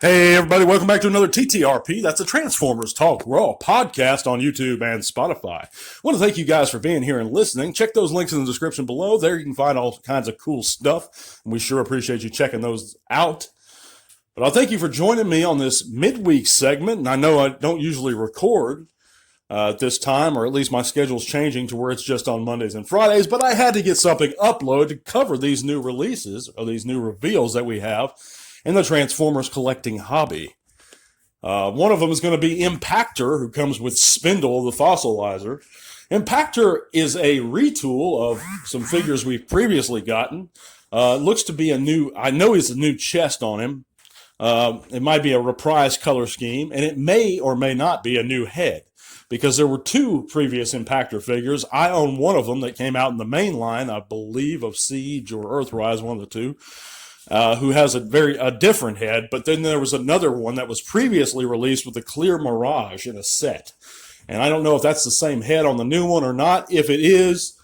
Hey everybody, welcome back to another TTRP. That's a Transformers Talk Raw podcast on YouTube and Spotify. I want to thank you guys for being here and listening. Check those links in the description below. There you can find all kinds of cool stuff, and we sure appreciate you checking those out. But I'll thank you for joining me on this midweek segment, and I know I don't usually record at this time, or at least my schedule's changing to where it's just on Mondays and Fridays, but I had to get something uploaded to cover these new releases, or these new reveals that we have in the Transformers collecting hobby. One of them is going to be Impactor, who comes with Spindle, the fossilizer. Impactor is a retool of some figures we've previously gotten. Looks to be I know he's a new chest on him. It might be a reprised color scheme, and it may or may not be a new head, because there were two previous Impactor figures. I own one of them that came out in the main line, I believe, of Siege or Earthrise, one of the two. Who has a different head, but then there was another one that was previously released with a clear Mirage in a set. And I don't know if that's the same head on the new one or not. If it is,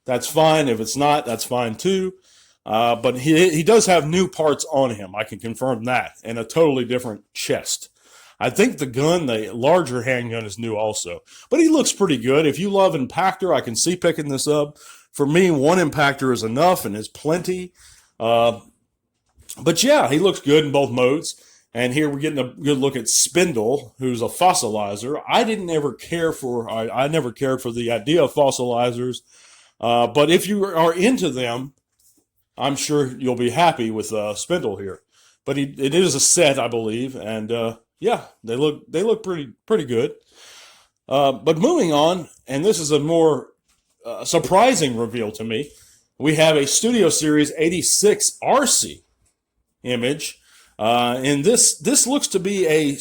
that's fine. If it's not, that's fine too. But he does have new parts on him. I can confirm that. And a totally different chest. I think the gun, the larger handgun, is new also. But he looks pretty good. If you love Impactor, I can see picking this up. For me, one Impactor is enough and is plenty. But yeah, he looks good in both modes. And here we're getting a good look at Spindle, who's a fossilizer. I never cared for the idea of fossilizers. But if you are into them, I'm sure you'll be happy with Spindle here. But it is a set, I believe. And yeah, they look pretty good. But moving on, and this is a more surprising reveal to me. We have a Studio Series 86 RC image, and this looks to be maybe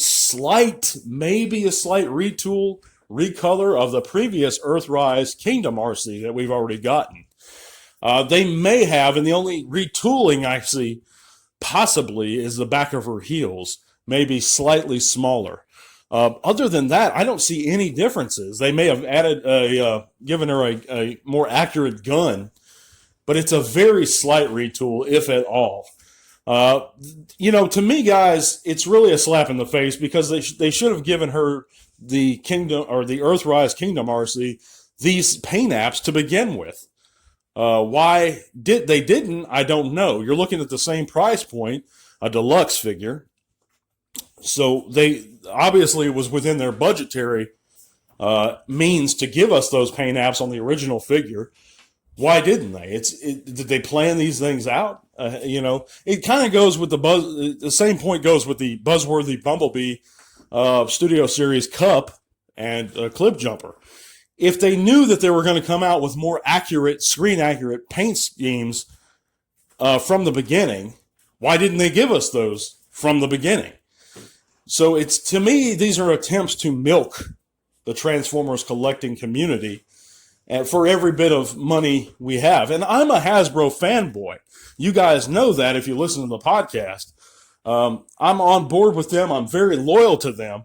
a slight retool, recolor of the previous Earthrise Kingdom RC that we've already gotten. They may have, and the only retooling I see possibly is the back of her heels, maybe slightly smaller. Other than that, I don't see any differences. They may have added given her a more accurate gun, but it's a very slight retool, if at all. To me, guys, it's really a slap in the face, because they should have given her the Kingdom, or the Earthrise Kingdom RC, these paint apps to begin with. Why they didn't, I don't know. You're looking at the same price point, a deluxe figure. So they obviously was within their budgetary means to give us those paint apps on the original figure. Why didn't they? Did they plan these things out? It kind of goes with the same point goes with the buzzworthy Bumblebee Studio Series Cup and Clip Jumper. If they knew that they were going to come out with more accurate, screen-accurate paint schemes from the beginning, why didn't they give us those from the beginning? So to me, these are attempts to milk the Transformers collecting community and for every bit of money we have. And I'm a Hasbro fanboy. You guys know that if you listen to the podcast. I'm on board with them. I'm very loyal to them.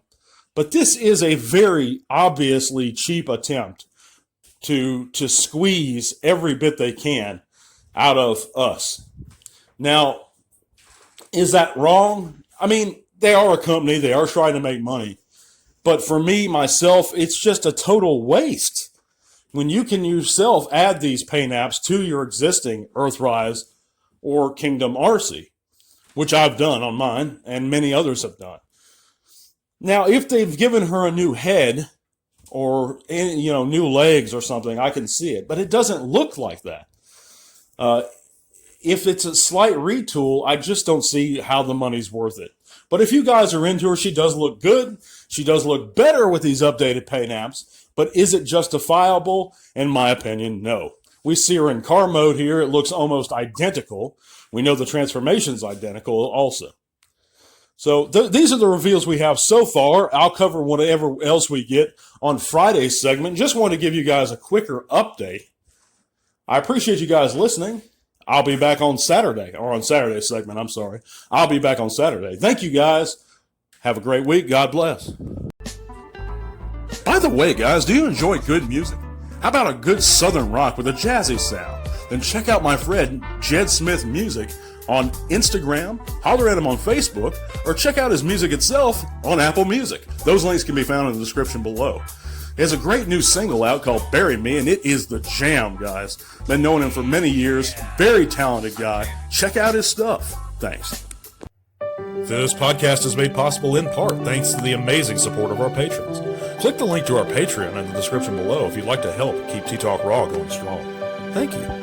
But this is a very obviously cheap attempt to squeeze every bit they can out of us. Now, is that wrong? I mean, they are a company. They are trying to make money. But for me, myself, it's just a total waste. When you can yourself add these paint apps to your existing Earthrise or Kingdom RC, which I've done on mine and many others have done. Now, if they've given her a new head or new legs or something, I can see it, but it doesn't look like that. If it's a slight retool, I just don't see how the money's worth it. But if you guys are into her, she does look good. She does look better with these updated paint apps. But is it justifiable? In my opinion, no. We see her in car mode here. It looks almost identical. We know the transformation's identical also. So these are the reveals we have so far. I'll cover whatever else we get on Friday's segment. Just wanted to give you guys a quicker update. I appreciate you guys listening. I'll be back on Saturday, or on Saturday's segment, I'm sorry. I'll be back on Saturday. Thank you guys. Have a great week. God bless. By the way, guys, do you enjoy good music? How about a good southern rock with a jazzy sound? Then check out my friend Jed Smith Music on Instagram, holler at him on Facebook, or check out his music itself on Apple Music. Those links can be found in the description below. He has a great new single out called Bury Me, and it is the jam, guys. Been knowing him for many years. Very talented guy. Check out his stuff. Thanks. This podcast is made possible in part thanks to the amazing support of our patrons. Click the link to our Patreon in the description below if you'd like to help keep Tea Talk Raw going strong. Thank you.